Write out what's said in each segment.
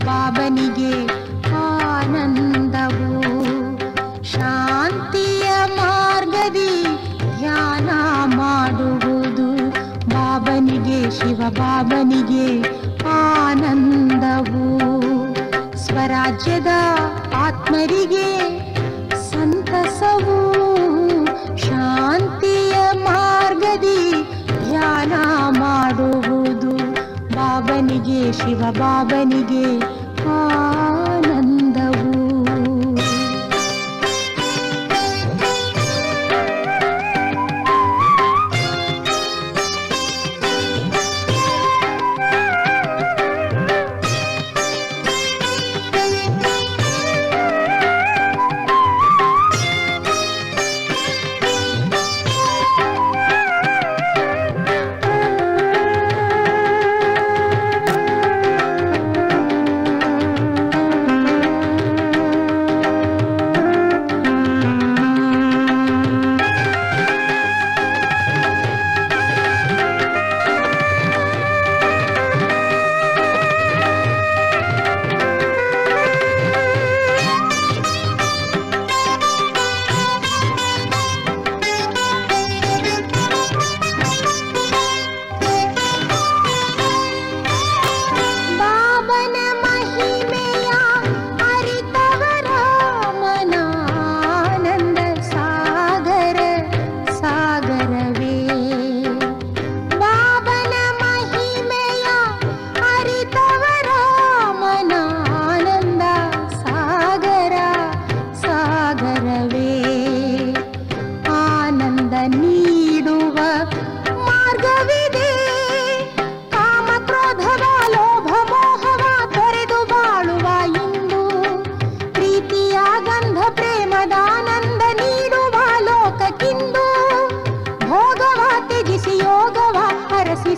ಬಾಬನಿಗೆ ಆನಂದವು. ಶಾಂತಿಯ ಮಾರ್ಗದಿ ಧ್ಯಾನ ಮಾಡುವುದು ಬಾಬನಿಗೆ, ಶಿವ ಬಾಬನಿಗೆ ಆನಂದವು. ಸ್ವರಾಜ್ಯದ ಆತ್ಮರಿಗೆ ಸಂತಸವು. ಶಾಂತಿಯ ಮಾರ್ಗದಿ ಧ್ಯಾನ ಮಾಡುವುದು ಬಾಬನಿಗೆ, ಶಿವ ಬಾಬನಿಗೆ ಆನಂದವು.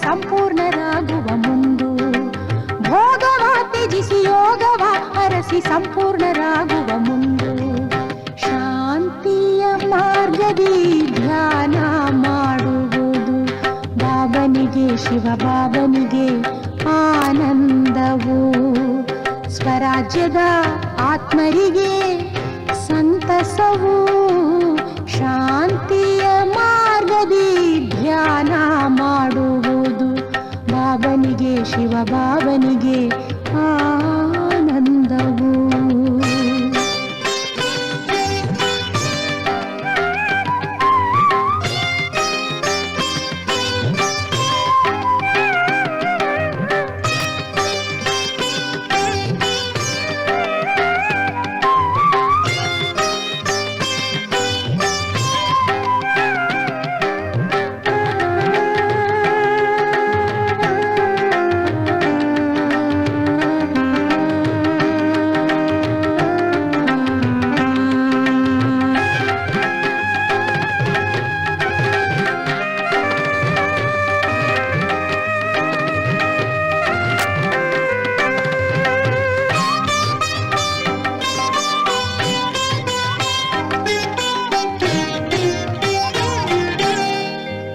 ಸಂಪೂರ್ಣರಾಗುವ ಮುಂದು ಭೋಗವ ತ್ಯಜಿಸಿ ಯೋಗವ ಅರಸಿ ಸಂಪೂರ್ಣರಾಗುವ ಮುಂದು. ಶಾಂತಿಯ ಮಾರ್ಗದಿ ಧ್ಯಾನ ಮಾಡುವುದು ಬಾಬನಿಗೆ, ಶಿವ ಬಾಬನಿಗೆ ಆನಂದವು. ಸ್ವರಾಜ್ಯದ ಆತ್ಮರಿಗೆ ಸಂತಸವು. ಶಾಂತಿಯ ಮಾರ್ಗದಿ ಧ್ಯಾನ ಮಾಡುವುದು ಬಾಬನಿಗೆ, ಶಿವ ಬಾಬನಿಗೆ ಆನಂದವು.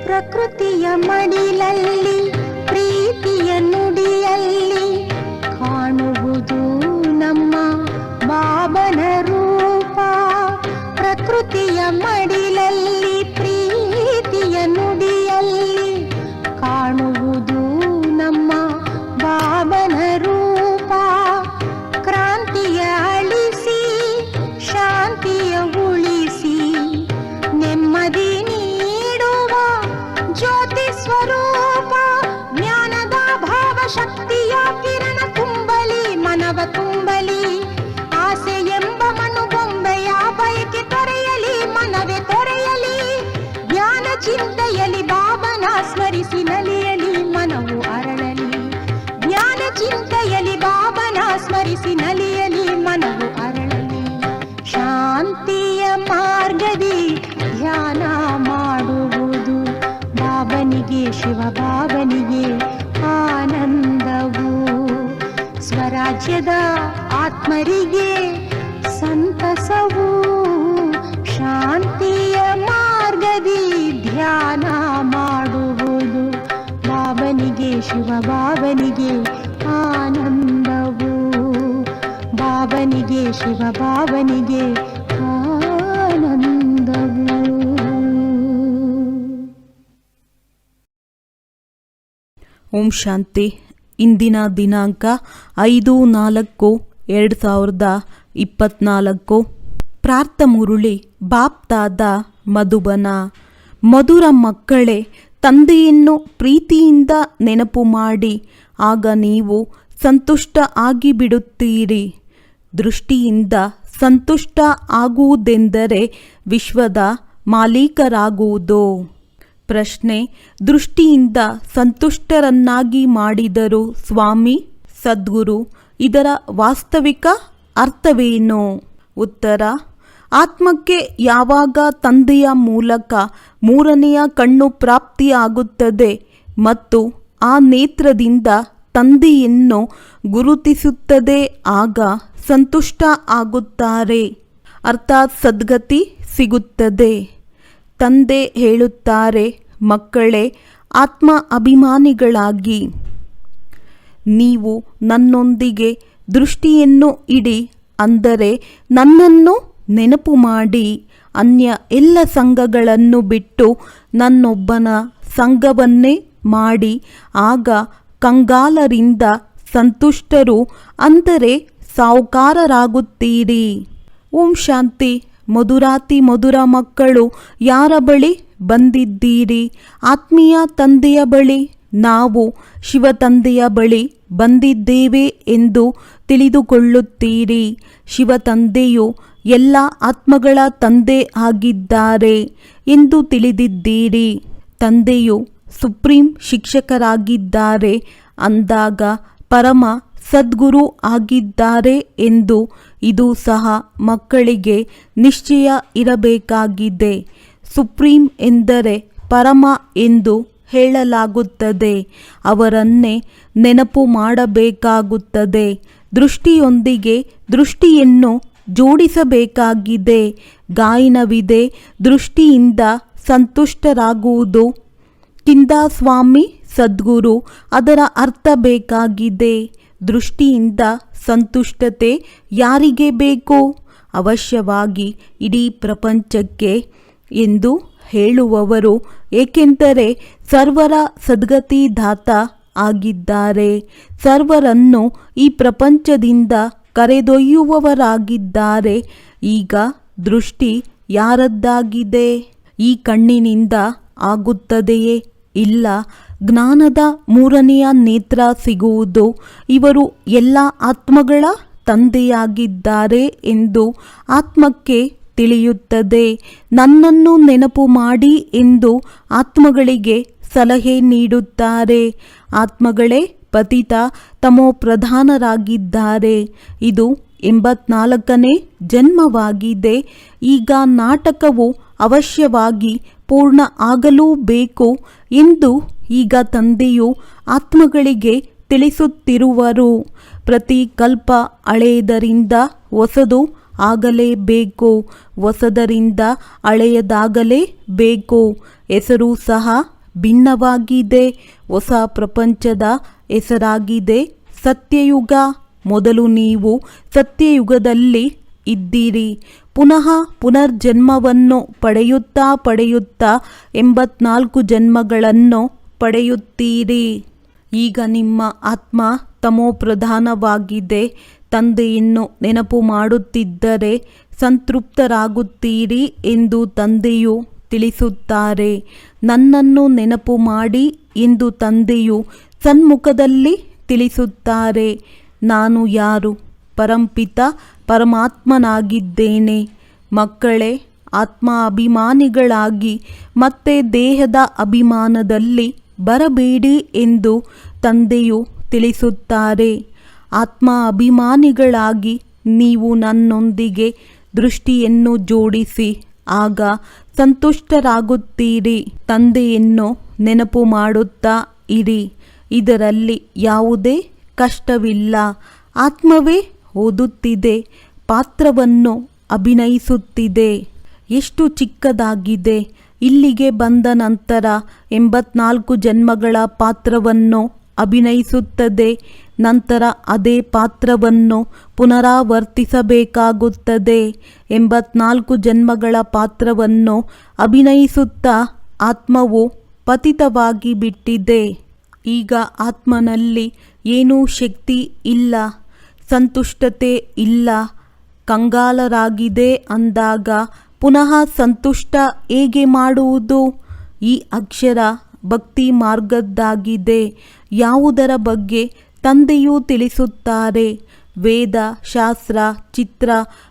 ಪ್ರಕೃತಿಯ ಮಡಿಲಲ್ಲಿ ಪ್ರೀತಿಯ ನುಡಿಯಲ್ಲಿ ಕಾಣುವುದು ನಮ್ಮ ಬಾಬನ ರೂಪ. ಪ್ರಕೃತಿಯ ಮಡಿಲಲ್ಲಿ ಪ್ರೀತಿಯ ನುಡಿಯಲ್ಲಿ ಕಾಣುವುದು ನಮ್ಮ ಬಾಬನ ರೂಪ. ಕ್ರಾಂತಿಯ ಅಳಿಸಿ ಶಾಂತಿಯ ಉಳಿಸಿ ನೆಮ್ಮದಿ ಜ್ಯೋತಿ ಸ್ವರೂಪ. ಜ್ಞಾನದ ಭಾವ ಶಕ್ತಿಯ ಕಿರಣ ತುಂಬಲಿ ಮನವ ತುಂಬಲಿ. ಆಸೆ ಎಂಬ ಮನುಬೊಂಬೆಯ ಬಯಕೆ ತೊರೆಯಲಿ ಮನವೇ ತೊರೆಯಲಿ. ಜ್ಞಾನ ಚಿಂತೆಯಲಿ ಬಾಬನ ಸ್ಮರಿಸಿ ನಲಿಯಲಿ ಮನವು ಅರಳಲಿ. ಜ್ಞಾನ ಚಿಂತೆಯಲಿ ಬಾಬನ ಸ್ಮರಿಸಿ ನಲಿಯಲಿ ಮನವು ಅರಳಲಿ. ಶಾಂತಿಯ ಮಾರ್ಗದಿ ಧ್ಯಾನ ಮಾಡುವುದು ಬಾಬನಿಗೆ, ಶಿವ ಬಾಬನಿಗೆ ಆನಂದವು. ಸ್ವರಾಜ್ಯದ ಆತ್ಮರಿಗೆ ಸಂತಸವು. ಶಾಂತಿಯ ಮಾರ್ಗದಿ ಧ್ಯಾನ ಮಾಡುವುದು ಬಾಬನಿಗೆ, ಶಿವ ಬಾಬನಿಗೆ ಆನಂದವು. ಶಿವಭಾವನಿಗೆ ಆನಂದವು. ಓಂ ಶಾಂತಿ. ಇಂದಿನ ದಿನಾಂಕ 5/4/2024. ಪ್ರಾರ್ಥ ಮುರುಳಿ ಬಾಪ್ತಾದ ಮಧುಬನ. ಮಧುರ ಮಕ್ಕಳೇ, ತಂದೆಯನ್ನು ಪ್ರೀತಿಯಿಂದ ನೆನಪು ಮಾಡಿ, ಆಗ ನೀವು ಸಂತುಷ್ಟ ಆಗಿಬಿಡುತ್ತೀರಿ. ದೃಷ್ಟಿಯಿಂದ ಸಂತುಷ್ಟ ಆಗುವುದೆಂದರೆ ವಿಶ್ವದ ಮಾಲೀಕರಾಗುವುದು. ಪ್ರಶ್ನೆ: ದೃಷ್ಟಿಯಿಂದ ಸಂತುಷ್ಟರನ್ನಾಗಿ ಮಾಡಿದರು ಸ್ವಾಮಿ ಸದ್ಗುರು, ಇದರ ವಾಸ್ತವಿಕ ಅರ್ಥವೇನು? ಉತ್ತರ: ಆತ್ಮಕ್ಕೆ ಯಾವಾಗ ತಂದೆಯ ಮೂಲಕ ಮೂರನೆಯ ಕಣ್ಣು ಪ್ರಾಪ್ತಿಯಾಗುತ್ತದೆ ಮತ್ತು ಆ ನೇತ್ರದಿಂದ ತಂದೆಯನ್ನು ಗುರುತಿಸುತ್ತದೆ, ಆಗ ಸಂತುಷ್ಟ ಆಗುತ್ತಾರೆ, ಅರ್ಥಾತ್ ಸದ್ಗತಿ ಸಿಗುತ್ತದೆ. ತಂದೆ ಹೇಳುತ್ತಾರೆ, ಮಕ್ಕಳೇ, ಆತ್ಮ ಅಭಿಮಾನಿಗಳಾಗಿ ನೀವು ನನ್ನೊಂದಿಗೆ ದೃಷ್ಟಿಯನ್ನು ಇಡಿ, ಅಂದರೆ ನನ್ನನ್ನು ನೆನಪು ಮಾಡಿ. ಅನ್ಯ ಎಲ್ಲ ಸಂಘಗಳನ್ನು ಬಿಟ್ಟು ನನ್ನೊಬ್ಬನ ಸಂಘವನ್ನೇ ಮಾಡಿ, ಆಗ ಕಂಗಾಲರಿಂದ ಸಂತುಷ್ಟರು ಅಂದರೆ ಸಾಹುಕಾರರಾಗುತ್ತೀರಿ. ಓಂ ಶಾಂತಿ. ಮಧುರಾತಿ ಮಧುರ ಮಕ್ಕಳು, ಯಾರ ಬಳಿ ಬಂದಿದ್ದೀರಿ? ಆತ್ಮೀಯ ತಂದೆಯ ಬಳಿ. ನಾವು ಶಿವ ತಂದೆಯ ಬಳಿ ಬಂದಿದ್ದೇವೆ ಎಂದು ತಿಳಿದುಕೊಳ್ಳುತ್ತೀರಿ. ಶಿವ ತಂದೆಯು ಎಲ್ಲ ಆತ್ಮಗಳ ತಂದೆ ಆಗಿದ್ದಾರೆ ಎಂದು ತಿಳಿದಿದ್ದೀರಿ. ತಂದೆಯು ಸುಪ್ರೀಂ ಶಿಕ್ಷಕರಾಗಿದ್ದಾರೆ ಅಂದಾಗ ಪರಮ ಸದ್ಗುರು ಆಗಿದ್ದಾರೆ ಎಂದು ಇದು ಸಹ ಮಕ್ಕಳಿಗೆ ನಿಶ್ಚಯ ಇರಬೇಕಾಗಿದೆ. ಸುಪ್ರೀಂ ಎಂದರೆ ಪರಮ ಎಂದು ಹೇಳಲಾಗುತ್ತದೆ. ಅವರನ್ನೇ ನೆನಪು ಮಾಡಬೇಕಾಗುತ್ತದೆ. ದೃಷ್ಟಿಯೊಂದಿಗೆ ದೃಷ್ಟಿಯನ್ನು ಜೋಡಿಸಬೇಕಾಗಿದೆ. ಗಾಯನವಿದೆ, ದೃಷ್ಟಿಯಿಂದ ಸಂತುಷ್ಟರಾಗುವುದು. ಕಿಂದಾಸ್ವಾಮಿ ಸದ್ಗುರು, ಅದರ ಅರ್ಥ ಬೇಕಾಗಿದೆ. ದೃಷ್ಟಿಯಿಂದ ಸಂತುಷ್ಟತೆ ಯಾರಿಗೆ ಬೇಕು? ಅವಶ್ಯವಾಗಿ ಇಡೀ ಪ್ರಪಂಚಕ್ಕೆ ಎಂದು ಹೇಳುವವರು, ಏಕೆಂದರೆ ಸರ್ವರ ಸದ್ಗತಿದಾತ ಆಗಿದ್ದಾರೆ. ಸರ್ವರನ್ನು ಈ ಪ್ರಪಂಚದಿಂದ ಕರೆದೊಯ್ಯುವವರಾಗಿದ್ದಾರೆ. ಈಗ ದೃಷ್ಟಿ ಯಾರದ್ದಾಗಿದೆ? ಈ ಕಣ್ಣಿನಿಂದ ಆಗುತ್ತದೆಯೇ? ಇಲ್ಲ. ಜ್ಞಾನದ ಮೂರನೆಯ ನೇತ್ರ ಸಿಗುವುದು. ಇವರು ಎಲ್ಲ ಆತ್ಮಗಳ ತಂದೆಯಾಗಿದ್ದಾರೆ ಎಂದು ಆತ್ಮಕ್ಕೆ ತಿಳಿಯುತ್ತದೆ. ನನ್ನನ್ನು ನೆನಪು ಮಾಡಿ ಎಂದು ಆತ್ಮಗಳಿಗೆ ಸಲಹೆ ನೀಡುತ್ತಾರೆ. ಆತ್ಮಗಳೇ ಪತಿತ ತಮೋ ಪ್ರಧಾನರಾಗಿದ್ದಾರೆ. ಇದು 84ನೇ ಜನ್ಮವಾಗಿದೆ. ಈಗ ನಾಟಕವು ಅವಶ್ಯವಾಗಿ ಪೂರ್ಣ ಆಗಲೂಬೇಕು ಎಂದು ಈಗ ತಂದೆಯು ಆತ್ಮಗಳಿಗೆ ತಿಳಿಸುತ್ತಿರುವರು. ಪ್ರತಿ ಕಲ್ಪ ಹಳೆಯದರಿಂದ ಹೊಸದು ಆಗಲೇಬೇಕು, ಹೊಸದರಿಂದ ಹಳೆಯದಾಗಲೇಬೇಕು. ಹೆಸರು ಸಹ ಭಿನ್ನವಾಗಿದೆ. ಹೊಸ ಪ್ರಪಂಚದ ಹೆಸರಾಗಿದೆ ಸತ್ಯಯುಗ. ಮೊದಲು ನೀವು ಸತ್ಯಯುಗದಲ್ಲಿ ಇದ್ದೀರಿ. ಪುನಃ ಪುನರ್ಜನ್ಮವನ್ನು ಪಡೆಯುತ್ತಾ 84 ಜನ್ಮಗಳನ್ನು ಪಡೆಯುತ್ತೀರಿ. ಈಗ ನಿಮ್ಮ ಆತ್ಮ ತಮೋಪ್ರಧಾನವಾಗಿದೆ. ತಂದೆಯನ್ನು ನೆನಪು ಮಾಡುತ್ತಿದ್ದರೆ ಸಂತೃಪ್ತರಾಗುತ್ತೀರಿ ಎಂದು ತಂದೆಯು ತಿಳಿಸುತ್ತಾರೆ. ನನ್ನನ್ನು ನೆನಪು ಮಾಡಿ ಎಂದು ತಂದೆಯು ಸನ್ಮುಖದಲ್ಲಿ ತಿಳಿಸುತ್ತಾರೆ. ನಾನು ಯಾರು? ಪರಂಪಿತ ಪರಮಾತ್ಮನಾಗಿದ್ದೇನೆ. ಮಕ್ಕಳೇ, ಆತ್ಮ ಅಭಿಮಾನಿಗಳಾಗಿ ಮತ್ತೆ ದೇಹದ ಅಭಿಮಾನದಲ್ಲಿ ಬರಬೇಡಿ ಎಂದು ತಂದೆಯು ತಿಳಿಸುತ್ತಾರೆ. ಆತ್ಮ ಅಭಿಮಾನಿಗಳಾಗಿ ನೀವು ನನ್ನೊಂದಿಗೆ ದೃಷ್ಟಿಯನ್ನು ಜೋಡಿಸಿ, ಆಗ ಸಂತುಷ್ಟರಾಗುತ್ತೀರಿ. ತಂದೆಯನ್ನು ನೆನಪು ಮಾಡುತ್ತಾ ಇರಿ. ಇದರಲ್ಲಿ ಯಾವುದೇ ಕಷ್ಟವಿಲ್ಲ. ಆತ್ಮವೇ ಓದುತ್ತಿದೆ, ಪಾತ್ರವನ್ನು ಅಭಿನಯಿಸುತ್ತಿದೆ. ಎಷ್ಟು ಚಿಕ್ಕದಾಗಿದೆ. ಇಲ್ಲಿಗೆ ಬಂದ ನಂತರ 84 ಜನ್ಮಗಳ ಪಾತ್ರವನ್ನು ಅಭಿನಯಿಸುತ್ತದೆ. ನಂತರ ಅದೇ ಪಾತ್ರವನ್ನು ಪುನರಾವರ್ತಿಸಬೇಕಾಗುತ್ತದೆ. 84 ಜನ್ಮಗಳ ಪಾತ್ರವನ್ನು ಅಭಿನಯಿಸುತ್ತಾ ಆತ್ಮವು ಪತಿತವಾಗಿ ಬಿಟ್ಟಿದೆ. ಈಗ ಆತ್ಮನಲ್ಲಿ ಏನೂ ಶಕ್ತಿ ಇಲ್ಲ, ಸಂತುಷ್ಟತೆ ಇಲ್ಲ, ಕಂಗಾಲರಾಗಿದೆ ಅಂದಾಗ ಪುನಃ ಸಂತುಷ್ಟ ಹೇಗೆ ಮಾಡುವುದು? ಈ ಅಕ್ಷರ ಭಕ್ತಿ ಮಾರ್ಗದ್ದಾಗಿದೆ. ಯಾವುದರ ಬಗ್ಗೆ ತಂದೆಯೂ ತಿಳಿಸುತ್ತಾರೆ. ವೇದ, ಶಾಸ್ತ್ರ, ಚಿತ್ರ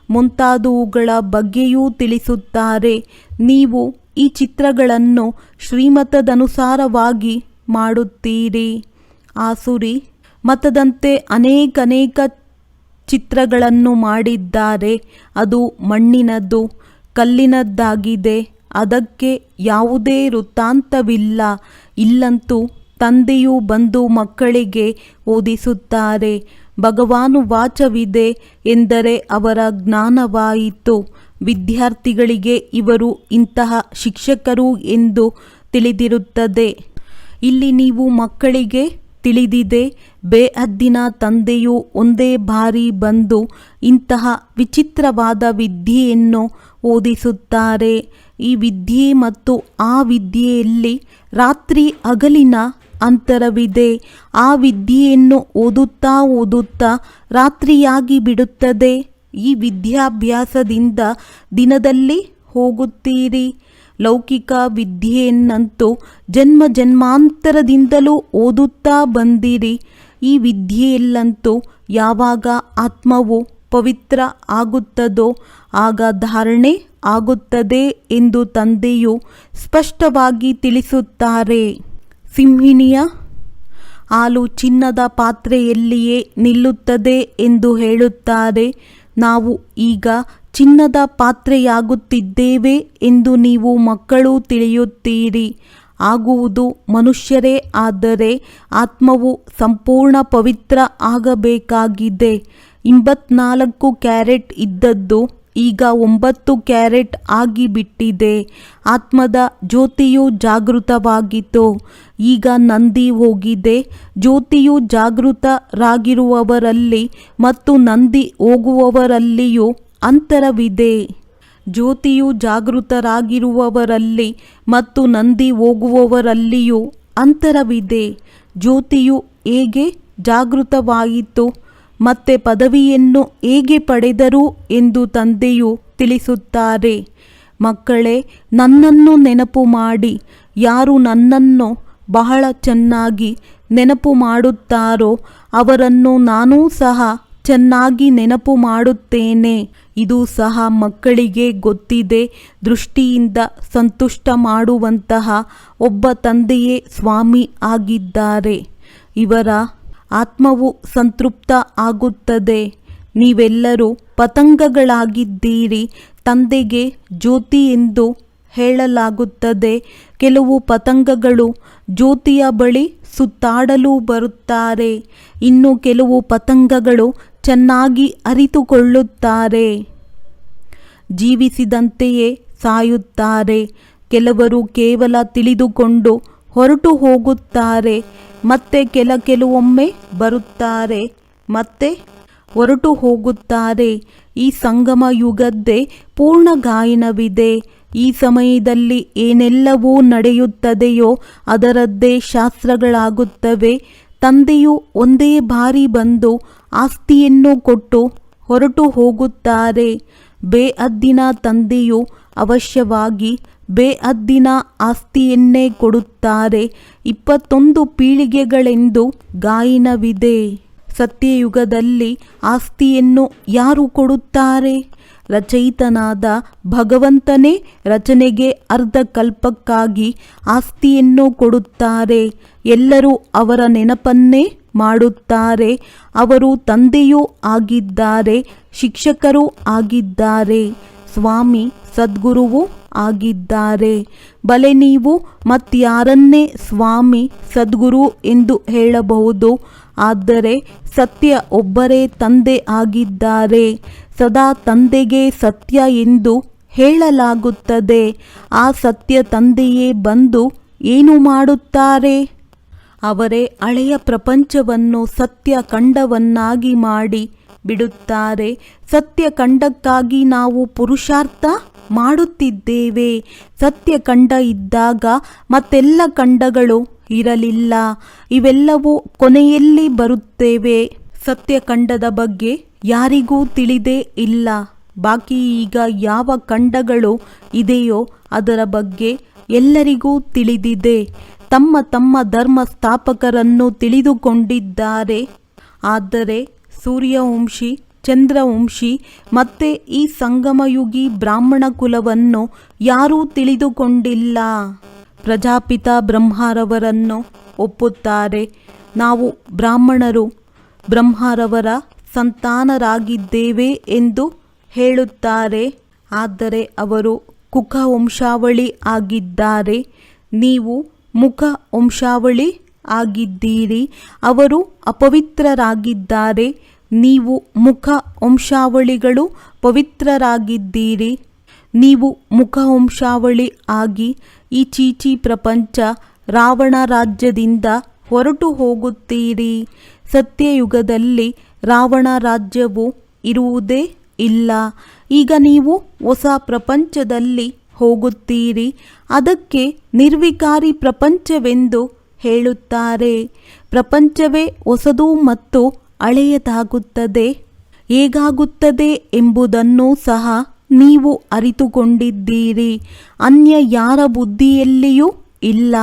ಮುಂತಾದವುಗಳ ಬಗ್ಗೆಯೂ ತಿಳಿಸುತ್ತಾರೆ. ನೀವು ಈ ಚಿತ್ರಗಳನ್ನು ಶ್ರೀಮತದನುಸಾರವಾಗಿ ಮಾಡುತ್ತೀರಿ. ಆಸುರಿ ಮತದಂತೆ ಅನೇಕ ಚಿತ್ರಗಳನ್ನು ಮಾಡಿದ್ದಾರೆ. ಅದು ಮಣ್ಣಿನದ್ದು, ಕಲ್ಲಿನದ್ದಾಗಿದೆ. ಅದಕ್ಕೆ ಯಾವುದೇ ವೃತ್ತಾಂತವಿಲ್ಲ. ಇಲ್ಲಂತೂ ತಂದೆಯು ಬಂದು ಮಕ್ಕಳಿಗೆ ಓದಿಸುತ್ತಾರೆ. ಭಗವಾನುವಾಚವಿದೆ ಎಂದರೆ ಅವರ ಜ್ಞಾನವಾಯಿತು. ವಿದ್ಯಾರ್ಥಿಗಳಿಗೆ ಇವರು ಇಂತಹ ಶಿಕ್ಷಕರು ಎಂದು ತಿಳಿದಿರುತ್ತದೆ. ಇಲ್ಲಿ ನೀವು ಮಕ್ಕಳಿಗೆ ತಿಳಿದಿದೆ, ಬೇಹದ್ದಿನ ತಂದೆಯು ಒಂದೇ ಬಾರಿ ಬಂದು ಇಂತಹ ವಿಚಿತ್ರವಾದ ವಿದ್ಯೆಯನ್ನು ಓದಿಸುತ್ತಾರೆ. ಈ ವಿದ್ಯೆ ಮತ್ತು ಆ ವಿದ್ಯೆಯಲ್ಲಿ ರಾತ್ರಿ ಹಗಲಿನ ಅಂತರವಿದೆ. ಆ ವಿದ್ಯೆಯನ್ನು ಓದುತ್ತಾ ರಾತ್ರಿಯಾಗಿ ಬಿಡುತ್ತದೆ. ಈ ವಿದ್ಯಾಭ್ಯಾಸದಿಂದ ದಿನದಲ್ಲಿ ಹೋಗುತ್ತೀರಿ. ಲೌಕಿಕ ವಿದ್ಯೆಯನ್ನಂತೂ ಜನ್ಮಾಂತರದಿಂದಲೂ ಓದುತ್ತಾ ಬಂದಿರಿ. ಈ ವಿದ್ಯೆಯಲ್ಲಂತೂ ಯಾವಾಗ ಆತ್ಮವು ಪವಿತ್ರ ಆಗುತ್ತದೋ ಆಗ ಧಾರಣೆ ಆಗುತ್ತದೆ ಎಂದು ತಂದೆಯು ಸ್ಪಷ್ಟವಾಗಿ ತಿಳಿಸುತ್ತಾರೆ. ಸಿಂಹಿಣಿಯ ಹಾಲು ಚಿನ್ನದ ಪಾತ್ರೆಯಲ್ಲಿಯೇ ನಿಲ್ಲುತ್ತದೆ ಎಂದು ಹೇಳುತ್ತಾರೆ. ನಾವು ಈಗ ಚಿನ್ನದ ಪಾತ್ರೆಯಾಗುತ್ತಿದ್ದೇವೆ ಎಂದು ನೀವು ಮಕ್ಕಳು ತಿಳಿಯುತ್ತೀರಿ. ಆಗುವುದು ಮನುಷ್ಯರೇ ಆದರೆ ಆತ್ಮವು ಸಂಪೂರ್ಣ ಪವಿತ್ರ ಆಗಬೇಕಾಗಿದೆ. 24 ಕ್ಯಾರೆಟ್ ಇದ್ದದ್ದು ಈಗ 9 ಕ್ಯಾರೆಟ್ ಆಗಿಬಿಟ್ಟಿದೆ. ಆತ್ಮದ ಜ್ಯೋತಿಯು ಜಾಗೃತವಾಗಿತ್ತು. ಈಗ ನಂದಿ ಹೋಗಿದೆ. ಜ್ಯೋತಿಯು ಜಾಗೃತರಾಗಿರುವವರಲ್ಲಿ ಮತ್ತು ನಂದಿ ಹೋಗುವವರಲ್ಲಿಯೂ ಅಂತರವಿದೆ. ಜ್ಯೋತಿಯು ಜಾಗೃತರಾಗಿರುವವರಲ್ಲಿ ಮತ್ತು ನಂದಿ ಹೋಗುವವರಲ್ಲಿಯೂ ಅಂತರವಿದೆ. ಜ್ಯೋತಿಯು ಹೇಗೆ ಜಾಗೃತವಾಯಿತು ಮತ್ತೆ ಪದವಿಯನ್ನು ಹೇಗೆ ಪಡೆದರು ಎಂದು ತಂದೆಯು ತಿಳಿಸುತ್ತಾರೆ. ಮಕ್ಕಳೇ, ನನ್ನನ್ನು ನೆನಪು ಮಾಡಿ. ಯಾರು ನನ್ನನ್ನು ಬಹಳ ಚೆನ್ನಾಗಿ ನೆನಪು ಮಾಡುತ್ತಾರೋ ಅವರನ್ನು ನಾನೂ ಸಹ ಚೆನ್ನಾಗಿ ನೆನಪು ಮಾಡುತ್ತೇನೆ. ಇದು ಸಹ ಮಕ್ಕಳಿಗೆ ಗೊತ್ತಿದೆ. ದೃಷ್ಟಿಯಿಂದ ಸಂತುಷ್ಟ ಮಾಡುವಂತಹ ಒಬ್ಬ ತಂದೆಯೇ ಸ್ವಾಮಿ ಆಗಿದ್ದಾರೆ. ಇವರ ಆತ್ಮವು ಸಂತೃಪ್ತ ಆಗುತ್ತದೆ. ನೀವೆಲ್ಲರೂ ಪತಂಗಗಳಾಗಿದ್ದೀರಿ. ತಂದೆಗೆ ಜ್ಯೋತಿ ಎಂದು ಹೇಳಲಾಗುತ್ತದೆ. ಕೆಲವು ಪತಂಗಗಳು ಜ್ಯೋತಿಯ ಬಳಿ ಸುತ್ತಾಡಲು ಬರುತ್ತಾರೆ. ಇನ್ನು ಕೆಲವು ಪತಂಗಗಳು ಚೆನ್ನಾಗಿ ಅರಿತುಕೊಳ್ಳುತ್ತಾರೆ. ಜೀವಿಸಿದಂತೆಯೇ ಸಾಯುತ್ತಾರೆ. ಕೆಲವರು ಕೇವಲ ತಿಳಿದುಕೊಂಡು ಹೊರಟು ಹೋಗುತ್ತಾರೆ. ಮತ್ತೆ ಕೆಲವೊಮ್ಮೆ ಬರುತ್ತಾರೆ, ಮತ್ತೆ ಹೊರಟು ಹೋಗುತ್ತಾರೆ. ಈ ಸಂಗಮ ಯುಗದ್ದೇ ಪೂರ್ಣ ಗಾಯನವಿದೆ. ಈ ಸಮಯದಲ್ಲಿ ಏನೆಲ್ಲವೂ ನಡೆಯುತ್ತದೆಯೋ ಅದರದ್ದೇ ಶಾಸ್ತ್ರಗಳಾಗುತ್ತವೆ. ತಂದೆಯು ಒಂದೇ ಬಾರಿ ಬಂದು ಆಸ್ತಿಯನ್ನು ಕೊಟ್ಟು ಹೊರಟು ಹೋಗುತ್ತಾರೆ. ಬೇಹದ್ದಿನ ತಂದೆಯು ಅವಶ್ಯವಾಗಿ ಬೇಹದ್ದಿನ ಆಸ್ತಿಯನ್ನೇ ಕೊಡುತ್ತಾರೆ. 21 ಪೀಳಿಗೆಗಳೆಂದು ಗಾಯನವಿದೆ. ಸತ್ಯಯುಗದಲ್ಲಿ ಆಸ್ತಿಯನ್ನು ಯಾರು ಕೊಡುತ್ತಾರೆ? ರಚಯಿತನಾದ ಭಗವಂತನೇ ರಚನೆಗೆ ಅರ್ಧಕಲ್ಪಕ್ಕಾಗಿ ಆಸ್ತಿಯನ್ನು ಕೊಡುತ್ತಾರೆ. ಎಲ್ಲರೂ ಅವರ ನೆನಪನ್ನೇ ಮಾಡುತ್ತಾರೆ. ಅವರು ತಂದೆಯೂ ಆಗಿದ್ದಾರೆ, ಶಿಕ್ಷಕರೂ ಆಗಿದ್ದಾರೆ, ಸ್ವಾಮಿ ಸದ್ಗುರುವೂ ಆಗಿದ್ದಾರೆ. ಬಲೆ ನೀವು ಮತ್ಯಾರನ್ನೇ ಸ್ವಾಮಿ ಸದ್ಗುರು ಎಂದು ಹೇಳಬಹುದು. ಆದರೆ ಸತ್ಯ ಒಬ್ಬರೇ ತಂದೆ ಆಗಿದ್ದಾರೆ. ಸದಾ ತಂದೆಗೆ ಸತ್ಯ ಎಂದು ಹೇಳಲಾಗುತ್ತದೆ. ಆ ಸತ್ಯ ತಂದೆಯೇ ಬಂದು ಏನು ಮಾಡುತ್ತಾರೆ? ಅವರೇ ಹಳೆಯ ಪ್ರಪಂಚವನ್ನು ಸತ್ಯ ಖಂಡವನ್ನಾಗಿ ಮಾಡಿ ಬಿಡುತ್ತಾರೆ. ಸತ್ಯ ಖಂಡಕ್ಕಾಗಿ ನಾವು ಪುರುಷಾರ್ಥ ಮಾಡುತ್ತಿದ್ದೇವೆ. ಸತ್ಯ ಖಂಡ ಇದ್ದಾಗ ಮತ್ತೆಲ್ಲ ಖಂಡಗಳು ಇರಲಿಲ್ಲ. ಇವೆಲ್ಲವೂ ಕೊನೆಯಲ್ಲಿ ಬರುತ್ತೇವೆ. ಸತ್ಯ ಖಂಡದ ಬಗ್ಗೆ ಯಾರಿಗೂ ತಿಳಿದೇ ಇಲ್ಲ. ಬಾಕಿ ಈಗ ಯಾವ ಖಂಡಗಳು ಇದೆಯೋ ಅದರ ಬಗ್ಗೆ ಎಲ್ಲರಿಗೂ ತಿಳಿದಿದೆ. ತಮ್ಮ ತಮ್ಮ ಧರ್ಮ ಸ್ಥಾಪಕರನ್ನು ತಿಳಿದುಕೊಂಡಿದ್ದಾರೆ. ಆದರೆ ಸೂರ್ಯವಂಶಿ, ಚಂದ್ರವಂಶಿ ಮತ್ತೆ ಈ ಸಂಗಮಯುಗಿ ಬ್ರಾಹ್ಮಣ ಕುಲವನ್ನು ಯಾರೂ ತಿಳಿದುಕೊಂಡಿಲ್ಲ. ಪ್ರಜಾಪಿತ ಬ್ರಹ್ಮರವರನ್ನು ಒಪ್ಪುತ್ತಾರೆ. ನಾವು ಬ್ರಾಹ್ಮಣರು ಬ್ರಹ್ಮರವರ ಸಂತಾನರಾಗಿದ್ದೇವೆ ಎಂದು ಹೇಳುತ್ತಾರೆ. ಆದರೆ ಅವರು ಕುಕ ವಂಶಾವಳಿ ಆಗಿದ್ದಾರೆ. ನೀವು ಮುಖ ವಂಶಾವಳಿ ಆಗಿದ್ದೀರಿ. ಅವರು ಅಪವಿತ್ರರಾಗಿದ್ದಾರೆ. ನೀವು ಮುಖ ವಂಶಾವಳಿಗಳು ಪವಿತ್ರರಾಗಿದ್ದೀರಿ. ನೀವು ಮುಖ ವಂಶಾವಳಿ ಆಗಿ ಈ ಚೀಚಿ ಪ್ರಪಂಚ ರಾವಣ ರಾಜ್ಯದಿಂದ ಹೊರಟು ಹೋಗುತ್ತೀರಿ. ಸತ್ಯಯುಗದಲ್ಲಿ ರಾವಣ ರಾಜ್ಯವು ಇರುವುದೇ ಇಲ್ಲ. ಈಗ ನೀವು ಹೊಸ ಪ್ರಪಂಚದಲ್ಲಿ ಹೋಗುತ್ತೀರಿ. ಅದಕ್ಕೆ ನಿರ್ವಿಕಾರಿ ಪ್ರಪಂಚವೆಂದು ಹೇಳುತ್ತಾರೆ. ಪ್ರಪಂಚವೇ ಹೊಸದು ಮತ್ತು ಹಳೆಯದಾಗುತ್ತದೆ. ಹೇಗಾಗುತ್ತದೆ ಎಂಬುದನ್ನು ಸಹ ನೀವು ಅರಿತುಕೊಂಡಿದ್ದೀರಿ. ಅನ್ಯ ಯಾರ ಬುದ್ಧಿಯಲ್ಲಿಯೂ ಇಲ್ಲ.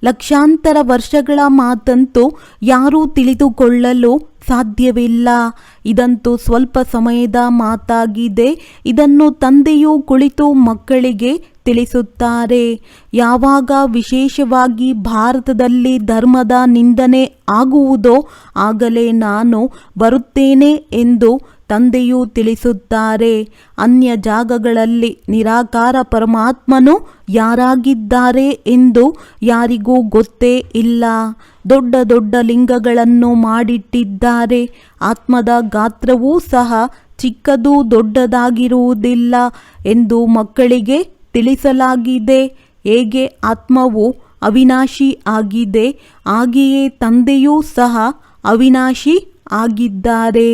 ಲಕ್ಷಾಂತರ ವರ್ಷಗಳ ಮಾತಂತೂ ಯಾರೂ ತಿಳಿದುಕೊಳ್ಳಲು ಸಾಧ್ಯವಿಲ್ಲ. ಇದಂತೂ ಸ್ವಲ್ಪ ಸಮಯದ ಮಾತಾಗಿದೆ. ಇದನ್ನು ತಂದೆಯು ಕುಳಿತು ಮಕ್ಕಳಿಗೆ ತಿಳಿಸುತ್ತಾರೆ. ಯಾವಾಗ ವಿಶೇಷವಾಗಿ ಭಾರತದಲ್ಲಿ ಧರ್ಮದ ನಿಂದನೆ ಆಗುವುದೋ ಆಗಲೇ ನಾನು ಬರುತ್ತೇನೆ ಎಂದು ತಂದೆಯು ತಿಳಿಸುತ್ತಾರೆ. ಅನ್ಯ ಜಾಗಗಳಲ್ಲಿ ನಿರಾಕಾರ ಪರಮಾತ್ಮನು ಯಾರಾಗಿದ್ದಾರೆ ಎಂದು ಯಾರಿಗೂ ಗೊತ್ತೇ ಇಲ್ಲ. ದೊಡ್ಡ ದೊಡ್ಡ ಲಿಂಗಗಳನ್ನು ಮಾಡಿಟ್ಟಿದ್ದಾರೆ. ಆತ್ಮದ ಗಾತ್ರವೂ ಸಹ ಚಿಕ್ಕದು ದೊಡ್ಡದಾಗಿರುವುದಿಲ್ಲ ಎಂದು ಮಕ್ಕಳಿಗೆ ತಿಳಿಸಲಾಗಿದೆ. ಹೇಗೆ ಆತ್ಮವು ಅವಿನಾಶಿ ಆಗಿದೆ ಹಾಗೆಯೇ ತಂದೆಯೂ ಸಹ ಅವಿನಾಶಿ ಆಗಿದ್ದಾರೆ.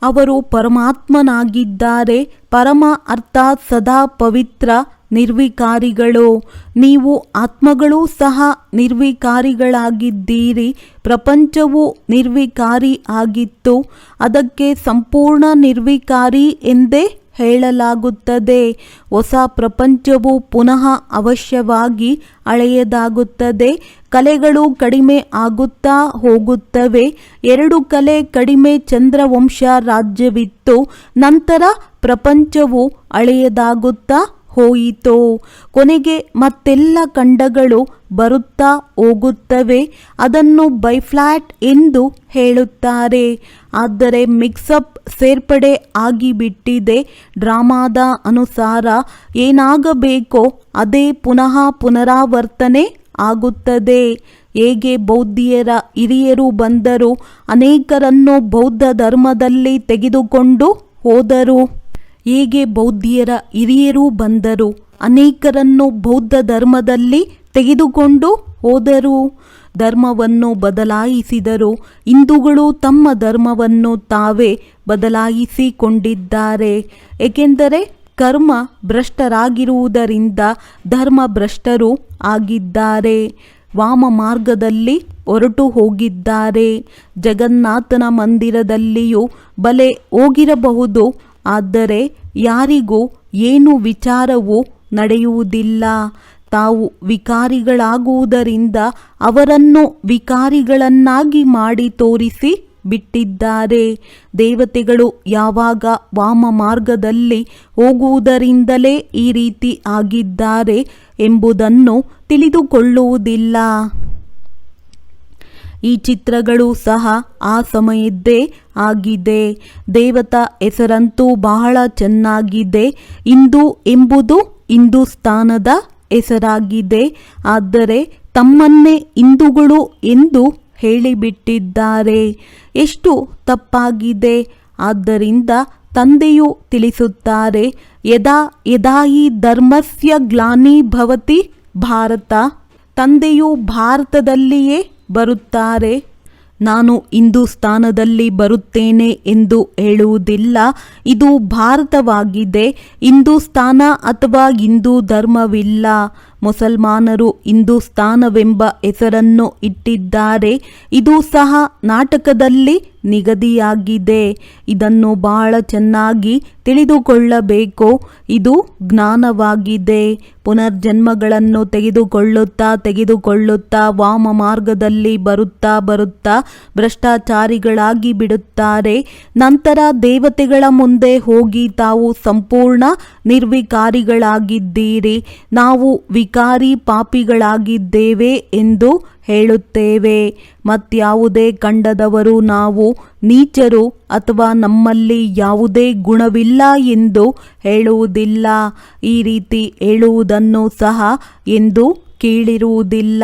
ಅವರು ಪರಮಾತ್ಮನಾಗಿದ್ದಾರೆ. ಪರಮ ಅರ್ಥಾತ್ ಸದಾ ಪವಿತ್ರ ನಿರ್ವಿಕಾರಿಗಳು. ನೀವು ಆತ್ಮಗಳೂ ಸಹ ನಿರ್ವಿಕಾರಿಗಳಾಗಿದ್ದೀರಿ. ಪ್ರಪಂಚವು ನಿರ್ವಿಕಾರಿ ಆಗಿತ್ತು. ಅದಕ್ಕೆ ಸಂಪೂರ್ಣ ನಿರ್ವಿಕಾರಿ ಎಂದೇ ಹೇಳಲಾಗುತ್ತದೆ. ಹೊಸ ಪ್ರಪಂಚವು ಪುನಃ ಅವಶ್ಯವಾಗಿ ಹಳೆಯದಾಗುತ್ತದೆ. ಕಲೆಗಳು ಕಡಿಮೆ ಆಗುತ್ತಾ ಹೋಗುತ್ತವೆ. 2 ಕಲೆ ಕಡಿಮೆ ಚಂದ್ರವಂಶ ರಾಜ್ಯವಿತ್ತು. ನಂತರ ಪ್ರಪಂಚವು ಹಳೆಯದಾಗುತ್ತಾ ಹೋಯಿತು. ಕೊನೆಗೆ ಮತ್ತೆಲ್ಲ ಖಂಡಗಳು ಬರುತ್ತಾ ಹೋಗುತ್ತವೆ. ಅದನ್ನು ಬೈಫ್ಲಾಟ್ ಎಂದು ಹೇಳುತ್ತಾರೆ. ಆದರೆ ಮಿಕ್ಸಪ್ ಸೇರ್ಪಡೆ ಆಗಿಬಿಟ್ಟಿದೆ. ಡ್ರಾಮಾದ ಅನುಸಾರ ಏನಾಗಬೇಕೋ ಅದೇ ಪುನಃ ಪುನರಾವರ್ತನೆ ಆಗುತ್ತದೆ. ಹೇಗೆ ಬೌದ್ಧಿಯರ ಹಿರಿಯರು ಬಂದರು, ಅನೇಕರನ್ನು ಬೌದ್ಧ ಧರ್ಮದಲ್ಲಿ ತೆಗೆದುಕೊಂಡು ಹೋದರು. ಹೇಗೆ ಬೌದ್ಧಿಯರ ಹಿರಿಯರು ಬಂದರು, ಅನೇಕರನ್ನು ಬೌದ್ಧ ಧರ್ಮದಲ್ಲಿ ತೆಗೆದುಕೊಂಡು ಹೋದರು. ಧರ್ಮವನ್ನು ಬದಲಾಯಿಸಿದರು. ಹಿಂದೂಗಳು ತಮ್ಮ ಧರ್ಮವನ್ನು ತಾವೇ ಬದಲಾಯಿಸಿಕೊಂಡಿದ್ದಾರೆ. ಏಕೆಂದರೆ ಕರ್ಮ ಭ್ರಷ್ಟರಾಗಿರುವುದರಿಂದ ಧರ್ಮ ಭ್ರಷ್ಟರು ಆಗಿದ್ದಾರೆ. ವಾಮ ಮಾರ್ಗದಲ್ಲಿ ಹೊರಟು ಹೋಗಿದ್ದಾರೆ. ಜಗನ್ನಾಥನ ಮಂದಿರದಲ್ಲಿಯೂ ಬಲೆ ಹೋಗಿರಬಹುದು. ಆದರೆ ಯಾರಿಗೂ ಏನು ವಿಚಾರವೂ ನಡೆಯುವುದಿಲ್ಲ. ತಾವು ವಿಕಾರಿಗಳಾಗುವುದರಿಂದ ಅವರನ್ನು ವಿಕಾರಿಗಳನ್ನಾಗಿ ಮಾಡಿ ತೋರಿಸಿ ಬಿಟ್ಟಿದ್ದಾರೆ. ದೇವತೆಗಳು ಯಾವಾಗ ವಾಮ ಮಾರ್ಗದಲ್ಲಿ ಹೋಗುವುದರಿಂದಲೇ ಈ ರೀತಿ ಆಗಿದ್ದಾರೆ ಎಂಬುದನ್ನು ತಿಳಿದುಕೊಳ್ಳುವುದಿಲ್ಲ. ಈ ಚಿತ್ರಗಳು ಸಹ ಆ ಸಮಯದ್ದೇ ಆಗಿದೆ. ದೇವತಾ ಹೆಸರಂತೂ ಬಹಳ ಚೆನ್ನಾಗಿದೆ. ಹಿಂದೂ ಎಂಬುದು ಹಿಂದೂಸ್ತಾನದ ಹೆಸರಾಗಿದೆ. ಆದರೆ ತಮ್ಮನ್ನೇ ಹಿಂದೂಗಳು ಎಂದು ಹೇಳಿಬಿಟ್ಟಿದ್ದಾರೆ. ಎಷ್ಟು ತಪ್ಪಾಗಿದೆ. ಆದ್ದರಿಂದ ತಂದೆಯು ತಿಳಿಸುತ್ತಾರೆ, ಯದಾ ಯದಾ ಹಿ ಧರ್ಮಸ್ಯ ಗ್ಲಾನಿ ಭವತಿ ಭಾರತ. ತಂದೆಯು ಭಾರತದಲ್ಲಿಯೇ ಬರುತ್ತಾರೆ. ನಾನು ಹಿಂದೂಸ್ತಾನದಲ್ಲಿ ಬರುತ್ತೇನೆ ಎಂದು ಹೇಳುವುದಿಲ್ಲ. ಇದು ಭಾರತವಾಗಿದೆ. ಹಿಂದೂಸ್ತಾನ ಅಥವಾ ಹಿಂದೂ ಧರ್ಮವಿಲ್ಲ. ಮುಸಲ್ಮಾನರು ಹಿಂದೂಸ್ತಾನವೆಂಬ ಹೆಸರನ್ನು ಇಟ್ಟಿದ್ದಾರೆ. ಇದು ಸಹ ನಾಟಕದಲ್ಲಿ ನಿಗದಿಯಾಗಿದೆ. ಇದನ್ನು ಬಹಳ ಚೆನ್ನಾಗಿ ತಿಳಿದುಕೊಳ್ಳಬೇಕು. ಇದು ಜ್ಞಾನವಾಗಿದೆ. ಪುನರ್ಜನ್ಮಗಳನ್ನು ತೆಗೆದುಕೊಳ್ಳುತ್ತಾ ವಾಮ ಮಾರ್ಗದಲ್ಲಿ ಬರುತ್ತಾ ಭ್ರಷ್ಟಾಚಾರಿಗಳಾಗಿ ಬಿಡುತ್ತಾರೆ. ನಂತರ ದೇವತೆಗಳ ಮುಂದೆ ಹೋಗಿ ತಾವು ಸಂಪೂರ್ಣ ನಿರ್ವಿಕಾರಿಗಳಾಗಿದ್ದೀರಿ, ನಾವು ವಿಕಾರಿ ಪಾಪಿಗಳಾಗಿದ್ದೇವೆ ಎಂದು ಹೇಳುತ್ತೇವೆ. ಮತ್ಯಾವುದೇ ಖಂಡದವರು ನಾವು ನೀಚರು ಅಥವಾ ನಮ್ಮಲ್ಲಿ ಯಾವುದೇ ಗುಣವಿಲ್ಲ ಎಂದು ಹೇಳುವುದಿಲ್ಲ. ಈ ರೀತಿ ಹೇಳುವುದನ್ನು ಸಹ ಎಂದು ಕೇಳಿರುವುದಿಲ್ಲ.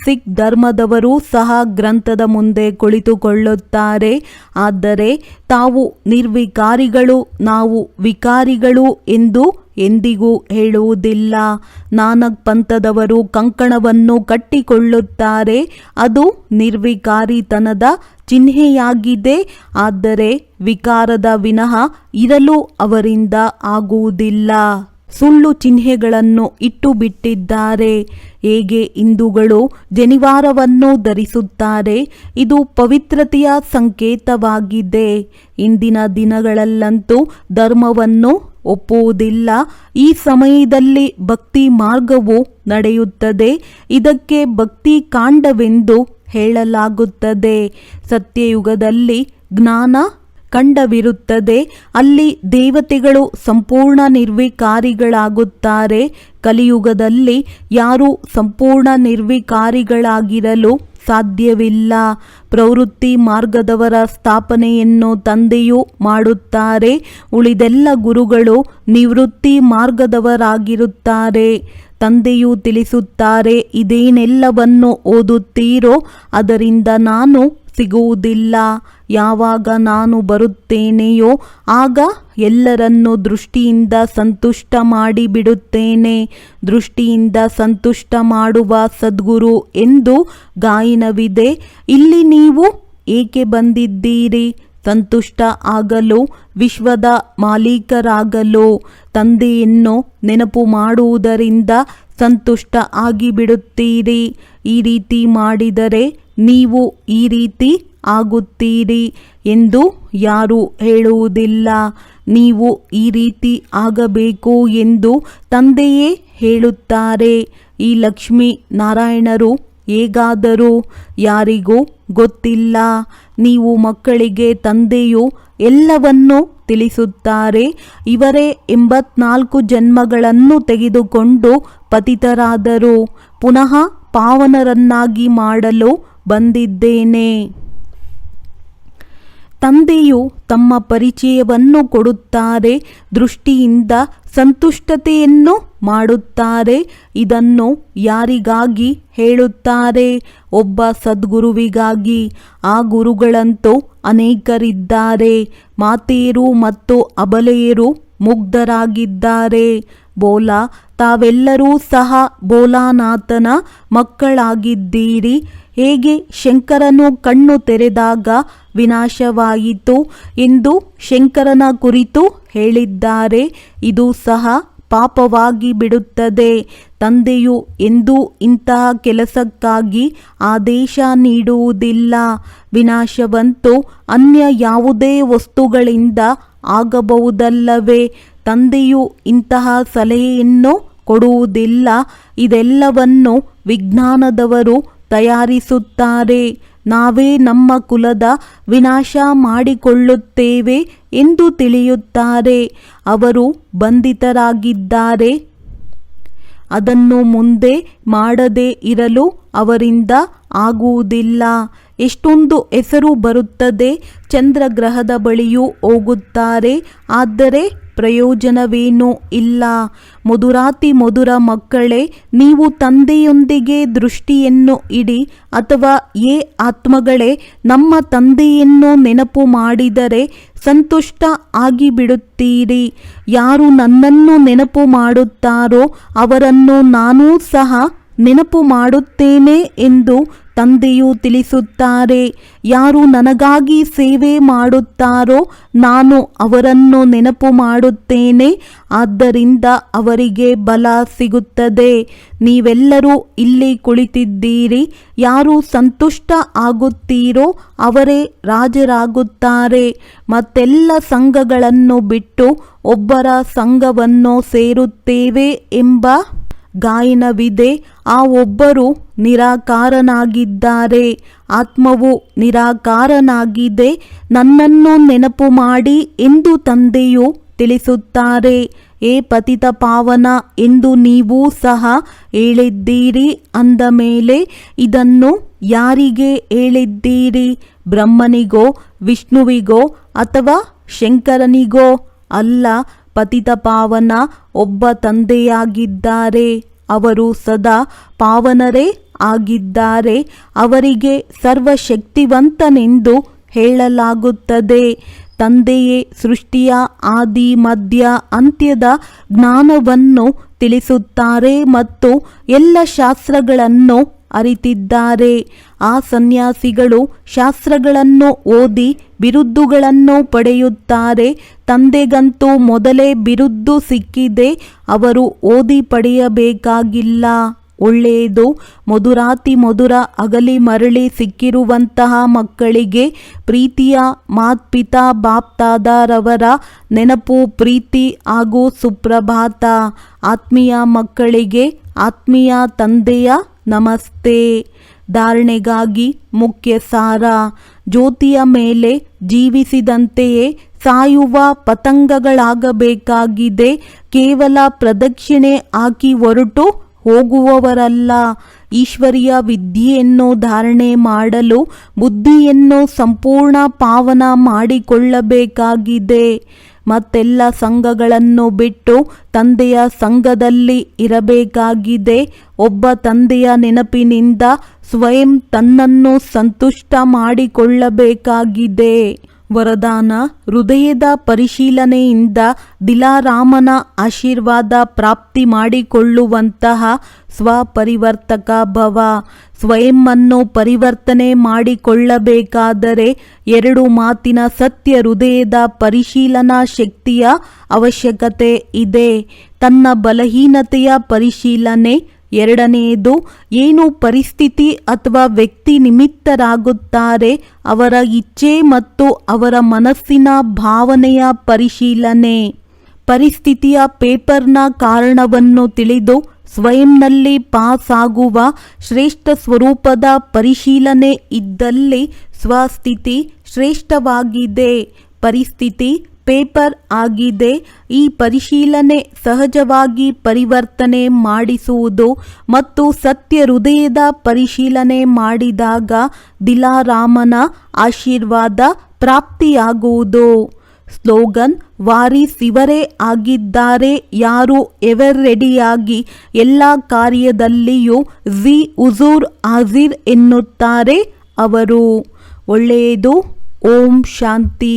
ಸಿಖ್ ಧರ್ಮದವರು ಸಹ ಗ್ರಂಥದ ಮುಂದೆ ಕುಳಿತುಕೊಳ್ಳುತ್ತಾರೆ. ಆದರೆ ತಾವು ನಿರ್ವಿಕಾರಿಗಳು, ನಾವು ವಿಕಾರಿಗಳು ಎಂದು ಎಂದಿಗೂ ಹೇಳುವುದಿಲ್ಲ. ನಾನಕ್ ಪಂಥದವರು ಕಂಕಣವನ್ನು ಕಟ್ಟಿಕೊಳ್ಳುತ್ತಾರೆ. ಅದು ನಿರ್ವಿಕಾರಿತನದ ಚಿಹ್ನೆಯಾಗಿದೆ. ಆದರೆ ವಿಕಾರದ ವಿನಃ ಇರಲು ಅವರಿಂದ ಆಗುವುದಿಲ್ಲ. ಸುಳ್ಳು ಚಿಹ್ನೆಗಳನ್ನು ಇಟ್ಟು ಬಿಟ್ಟಿದ್ದಾರೆ. ಹೇಗೆ ಹಿಂದೂಗಳು ಜನಿವಾರವನ್ನು ಧರಿಸುತ್ತಾರೆ, ಇದು ಪವಿತ್ರತೆಯ ಸಂಕೇತವಾಗಿದೆ. ಇಂದಿನ ದಿನಗಳಲ್ಲಂತೂ ಧರ್ಮವನ್ನು ಒಪ್ಪುವುದಿಲ್ಲ. ಈ ಸಮಯದಲ್ಲಿ ಭಕ್ತಿ ಮಾರ್ಗವು ನಡೆಯುತ್ತದೆ. ಇದಕ್ಕೆ ಭಕ್ತಿ ಕಾಂಡವೆಂದು ಹೇಳಲಾಗುತ್ತದೆ. ಸತ್ಯಯುಗದಲ್ಲಿ ಜ್ಞಾನ ಕಂಡವಿರುತ್ತದೆ. ಅಲ್ಲಿ ದೇವತೆಗಳು ಸಂಪೂರ್ಣ ನಿರ್ವಿಕಾರಿಗಳಾಗುತ್ತಾರೆ. ಕಲಿಯುಗದಲ್ಲಿ ಯಾರೂ ಸಂಪೂರ್ಣ ನಿರ್ವಿಕಾರಿಗಳಾಗಿರಲು ಸಾಧ್ಯವಿಲ್ಲ. ಪ್ರವೃತ್ತಿ ಮಾರ್ಗದವರ ಸ್ಥಾಪನೆಯನ್ನು ತಂದೆಯು ಮಾಡುತ್ತಾರೆ. ಉಳಿದೆಲ್ಲ ಗುರುಗಳು ನಿವೃತ್ತಿ ಮಾರ್ಗದವರಾಗಿರುತ್ತಾರೆ. ತಂದೆಯು ತಿಳಿಸುತ್ತಾರೆ, ಇದೇನೆಲ್ಲವನ್ನು ಓದುತ್ತೀರೋ ಅದರಿಂದ ನಾನು ಸಿಗುವುದಿಲ್ಲ. ಯಾವಾಗ ನಾನು ಬರುತ್ತೇನೆಯೋ ಆಗ ಎಲ್ಲರನ್ನೂ ದೃಷ್ಟಿಯಿಂದ ಸಂತುಷ್ಟ ಮಾಡಿಬಿಡುತ್ತೇನೆ. ದೃಷ್ಟಿಯಿಂದ ಸಂತುಷ್ಟ ಮಾಡುವ ಸದ್ಗುರು ಎಂದು ಗಾಯನವಿದೆ. ಇಲ್ಲಿ ನೀವು ಏಕೆ ಬಂದಿದ್ದೀರಿ? ಸಂತುಷ್ಟ ಆಗಲು, ವಿಶ್ವದ ಮಾಲೀಕರಾಗಲು. ತಂದೆಯನ್ನು ನೆನಪು ಮಾಡುವುದರಿಂದ ಸಂತುಷ್ಟ ಆಗಿಬಿಡುತ್ತೀರಿ. ಈ ರೀತಿ ಮಾಡಿದರೆ ನೀವು ಈ ರೀತಿ ಆಗುತ್ತೀರಿ ಎಂದು ಯಾರೂ ಹೇಳುವುದಿಲ್ಲ. ನೀವು ಈ ರೀತಿ ಆಗಬೇಕು ಎಂದು ತಂದೆಯೇ ಹೇಳುತ್ತಾರೆ. ಈ ಲಕ್ಷ್ಮೀ ನಾರಾಯಣರು ಹೇಗಾದರೂ ಯಾರಿಗೂ ಗೊತ್ತಿಲ್ಲ. ನೀವು ಮಕ್ಕಳಿಗೆ ತಂದೆಯು ಎಲ್ಲವನ್ನೂ ತಿಳಿಸುತ್ತಾರೆ. ಇವರೇ 84 ಜನ್ಮಗಳನ್ನು ತೆಗೆದುಕೊಂಡು ಪತಿತರಾದರು. ಪುನಃ ಪಾವನರನ್ನಾಗಿ ಮಾಡಲು ಬಂದಿದ್ದೇನೆ. ತಂದೆಯು ತಮ್ಮ ಪರಿಚಯವನ್ನು ಕೊಡುತ್ತಾರೆ. ದೃಷ್ಟಿಯಿಂದ ಸಂತುಷ್ಟತೆಯನ್ನು ಮಾಡುತ್ತಾರೆ. ಇದನ್ನು ಯಾರಿಗಾಗಿ ಹೇಳುತ್ತಾರೆ? ಒಬ್ಬ ಸದ್ಗುರುವಿಗಾಗಿ. ಆ ಗುರುಗಳಂತೂ ಅನೇಕರಿದ್ದಾರೆ. ಮಾತೆಯರು ಮತ್ತು ಅಬಲೆಯರು ಮುಗ್ಧರಾಗಿದ್ದಾರೆ. ಬೋಲಾ, ತಾವೆಲ್ಲರೂ ಸಹ ಬೋಲಾನಾಥನ ಮಕ್ಕಳಾಗಿದ್ದೀರಿ. ಹೇಗೆ ಶಂಕರನು ಕಣ್ಣು ತೆರೆದಾಗ ವಿನಾಶವಾಯಿತು ಎಂದು ಶಂಕರನ ಕುರಿತು ಹೇಳಿದ್ದಾರೆ. ಇದು ಸಹ ಪಾಪವಾಗಿ ಬಿಡುತ್ತದೆ. ತಂದೆಯು ಎಂದೂ ಇಂತಹ ಕೆಲಸಕ್ಕಾಗಿ ಆದೇಶ ನೀಡುವುದಿಲ್ಲ. ವಿನಾಶವಂತೂ ಅನ್ಯ ಯಾವುದೇ ವಸ್ತುಗಳಿಂದ ಆಗಬಹುದಲ್ಲವೇ? ತಂದೆಯು ಇಂತಹ ಸಲಹೆಯನ್ನು ಕೊಡುವುದಿಲ್ಲ. ಇದೆಲ್ಲವನ್ನು ವಿಜ್ಞಾನದವರು ತಯಾರಿಸುತ್ತಾರೆ. ನಾವೇ ನಮ್ಮ ಕುಲದ ವಿನಾಶ ಮಾಡಿಕೊಳ್ಳುತ್ತೇವೆ ಎಂದು ತಿಳಿಯುತ್ತಾರೆ. ಅವರು ಬಂಧಿತರಾಗಿದ್ದಾರೆ. ಅದನ್ನು ಮುಂದೆ ಮಾಡದೇ ಇರಲು ಅವರಿಂದ ಆಗುವುದಿಲ್ಲ. ಎಷ್ಟೊಂದು ಹೆಸರು ಬರುತ್ತದೆ. ಚಂದ್ರಗ್ರಹದ ಬಳಿಯೂ ಹೋಗುತ್ತಾರೆ. ಆದರೆ ಪ್ರಯೋಜನವೇನೂ ಇಲ್ಲ. ಮಧುರಾತಿ ಮಧುರ ಮಕ್ಕಳೇ, ನೀವು ತಂದೆಯೊಂದಿಗೆ ದೃಷ್ಟಿಯನ್ನು ಇಡಿ. ಅಥವಾ ಏ ಆತ್ಮಗಳೇ, ನಮ್ಮ ತಂದೆಯನ್ನು ನೆನಪು ಮಾಡಿದರೆ ಸಂತುಷ್ಟ ಆಗಿಬಿಡುತ್ತೀರಿ. ಯಾರು ನನ್ನನ್ನು ನೆನಪು ಮಾಡುತ್ತಾರೋ ಅವರನ್ನು ನಾನೂ ಸಹ ನೆನಪು ಮಾಡುತ್ತೇನೆ ಎಂದು ತಂದೆಯು ತಿಳಿಸುತ್ತಾರೆ, ಯಾರು ನನಗಾಗಿ ಸೇವೆ ಮಾಡುತ್ತಾರೋ ನಾನು ಅವರನ್ನು ನೆನಪು ಮಾಡುತ್ತೇನೆ, ಆದ್ದರಿಂದ ಅವರಿಗೆ ಬಲ ಸಿಗುತ್ತದೆ. ನೀವೆಲ್ಲರೂ ಇಲ್ಲಿ ಕುಳಿತಿದ್ದೀರಿ, ಯಾರು ಸಂತುಷ್ಟ ಆಗುತ್ತೀರೋ ಅವರೇ ರಾಜರಾಗುತ್ತಾರೆ. ಮತ್ತೆಲ್ಲ ಸಂಘಗಳನ್ನು ಬಿಟ್ಟು ಒಬ್ಬರ ಸಂಘವನ್ನು ಸೇರುತ್ತೇವೆ ಎಂಬ ಗಾಯನವಿದೆ. ಆ ಒಬ್ಬರು ನಿರಾಕಾರನಾಗಿದ್ದಾರೆ. ಆತ್ಮವು ನಿರಾಕಾರನಾಗಿದೆ. ನನ್ನನ್ನು ನೆನಪು ಮಾಡಿ ಎಂದು ತಂದೆಯು ತಿಳಿಸುತ್ತಾರೆ. ಏ ಪತಿತ ಪಾವನ ಎಂದು ನೀವೂ ಸಹ ಹೇಳಿದ್ದೀರಿ ಅಂದ ಮೇಲೆ ಇದನ್ನು ಯಾರಿಗೆ ಹೇಳಿದ್ದೀರಿ? ಬ್ರಹ್ಮನಿಗೋ, ವಿಷ್ಣುವಿಗೋ ಅಥವಾ ಶಂಕರನಿಗೋ? ಅಲ್ಲ, ಪತಿತ ಪಾವನ ಒಬ್ಬ ತಂದೆಯಾಗಿದ್ದಾರೆ. ಅವರು ಸದಾ ಪಾವನರೇ ಆಗಿದ್ದಾರೆ. ಅವರಿಗೆ ಸರ್ವಶಕ್ತಿವಂತನೆಂದು ಹೇಳಲಾಗುತ್ತದೆ. ತಂದೆಯೇ ಸೃಷ್ಟಿಯ ಆದಿ ಮಧ್ಯ ಅಂತ್ಯದ ಜ್ಞಾನವನ್ನು ತಿಳಿಸುತ್ತಾರೆ ಮತ್ತು ಎಲ್ಲ ಶಾಸ್ತ್ರಗಳನ್ನು ಅರಿತಿದ್ದಾರೆ. ಆ ಸನ್ಯಾಸಿಗಳು ಶಾಸ್ತ್ರಗಳನ್ನು ಓದಿ ಬಿರುದುಗಳನ್ನು ಪಡೆಯುತ್ತಾರೆ. ತಂದೆಗಂತೂ ಮೊದಲೇ ಬಿರುದು ಸಿಕ್ಕಿದೆ, ಅವರು ಓದಿ ಪಡೆಯಬೇಕಾಗಿಲ್ಲ. ಒಳ್ಳೆಯದು. ಮಧುರಾತಿ ಮಧುರ ಅಗಲಿ ಮರಳಿ ಸಿಕ್ಕಿರುವಂತಹ ಮಕ್ಕಳಿಗೆ ಪ್ರೀತಿಯ ಮಾತ್ಪಿತಾ ಬಾಪ್ತಾದರವರ ನೆನಪು, ಪ್ರೀತಿ ಹಾಗೂ ಸುಪ್ರಭಾತ. ಆತ್ಮೀಯ ಮಕ್ಕಳಿಗೆ ಆತ್ಮೀಯ ತಂದೆಯ ನಮಸ್ತೆ. ಧಾರಣೆಗಾಗಿ ಮುಖ್ಯ ಸಾರ: ಜ್ಯೋತಿಯ ಮೇಲೆ ಜೀವಿಸಿದಂತೆಯೇ ಸಾಯುವ ಪತಂಗಗಳಾಗಬೇಕಾಗಿದೆ. ಕೇವಲ ಪ್ರದಕ್ಷಿಣೆ ಹಾಕಿ ಹೊರಟು ಹೋಗುವವರಲ್ಲ. ಈಶ್ವರಿಯ ವಿದ್ಯೆಯನ್ನು ಧಾರಣೆ ಮಾಡಲು ಬುದ್ಧಿಯನ್ನು ಸಂಪೂರ್ಣ ಪಾವನ ಮಾಡಿಕೊಳ್ಳಬೇಕಾಗಿದೆ. ಮತ್ತೆಲ್ಲ ಸಂಘಗಳನ್ನು ಬಿಟ್ಟು ತಂದೆಯ ಸಂಘದಲ್ಲಿ ಇರಬೇಕಾಗಿದೆ. ಒಬ್ಬ ತಂದೆಯ ನೆನಪಿನಿಂದ ಸ್ವಯಂ ತನ್ನನ್ನು ಸಂತುಷ್ಟ ಮಾಡಿಕೊಳ್ಳಬೇಕಾಗಿದೆ. ವರದಾನ: ಹೃದಯದ ಪರಿಶೀಲನೆಯಿಂದ ದಿಲಾರಾಮನ ಆಶೀರ್ವಾದ ಪ್ರಾಪ್ತಿ ಮಾಡಿಕೊಳ್ಳುವಂತಹ ಸ್ವಪರಿವರ್ತಕ ಭವ. ಸ್ವಯಂವನ್ನು ಪರಿವರ್ತನೆ ಮಾಡಿಕೊಳ್ಳಬೇಕಾದರೆ 2 ಮಾತಿನ ಸತ್ಯ ಹೃದಯದ ಪರಿಶೀಲನಾ ಶಕ್ತಿಯ ಅವಶ್ಯಕತೆ ಇದೆ. ತನ್ನ ಬಲಹೀನತೆಯ ಪರಿಶೀಲನೆ. 2ನೇದು, ಏನು ಪರಿಸ್ಥಿತಿ ಅಥವಾ ವ್ಯಕ್ತಿ ನಿಮಿತ್ತರಾಗುತ್ತಾರೆ ಅವರ ಇಚ್ಛೆ ಮತ್ತು ಅವರ ಮನಸ್ಸಿನ ಭಾವನೆಯ ಪರಿಶೀಲನೆ. ಪರಿಸ್ಥಿತಿಯ ಪೇಪರ್ನ ಕಾರಣವನ್ನು ತಿಳಿದು ಸ್ವಯಂನಲ್ಲಿ ಪಾಸ್ ಆಗುವ ಶ್ರೇಷ್ಠ ಸ್ವರೂಪದ ಪರಿಶೀಲನೆ ಇದ್ದಲ್ಲಿ ಸ್ವಸ್ಥಿತಿ ಶ್ರೇಷ್ಠವಾಗಿದೆ. ಪರಿಸ್ಥಿತಿ ಪೇಪರ್ ಆಗಿದೆ. ಈ ಪರಿಶೀಲನೆ ಸಹಜವಾಗಿ ಪರಿವರ್ತನೆ ಮಾಡಿಸುವುದು ಮತ್ತು ಸತ್ಯ ಹೃದಯದ ಪರಿಶೀಲನೆ ಮಾಡಿದಾಗ ದಿಲಾರಾಮನ ಆಶೀರ್ವಾದ ಪ್ರಾಪ್ತಿಯಾಗುವುದು. ಸ್ಲೋಗನ್: ವಾರಿಸ್ ಇವರೇ ಆಗಿದ್ದಾರೆ. ಯಾರು ಎವರ್ ರೆಡಿಯಾಗಿ ಎಲ್ಲ ಕಾರ್ಯದಲ್ಲಿಯೂ ಜಿ ಹುಜೂರ್ ಹಾಜಿರ್ ಎನ್ನುತ್ತಾರೆ ಅವರು. ಒಳ್ಳೆಯದು. ಓಂ ಶಾಂತಿ.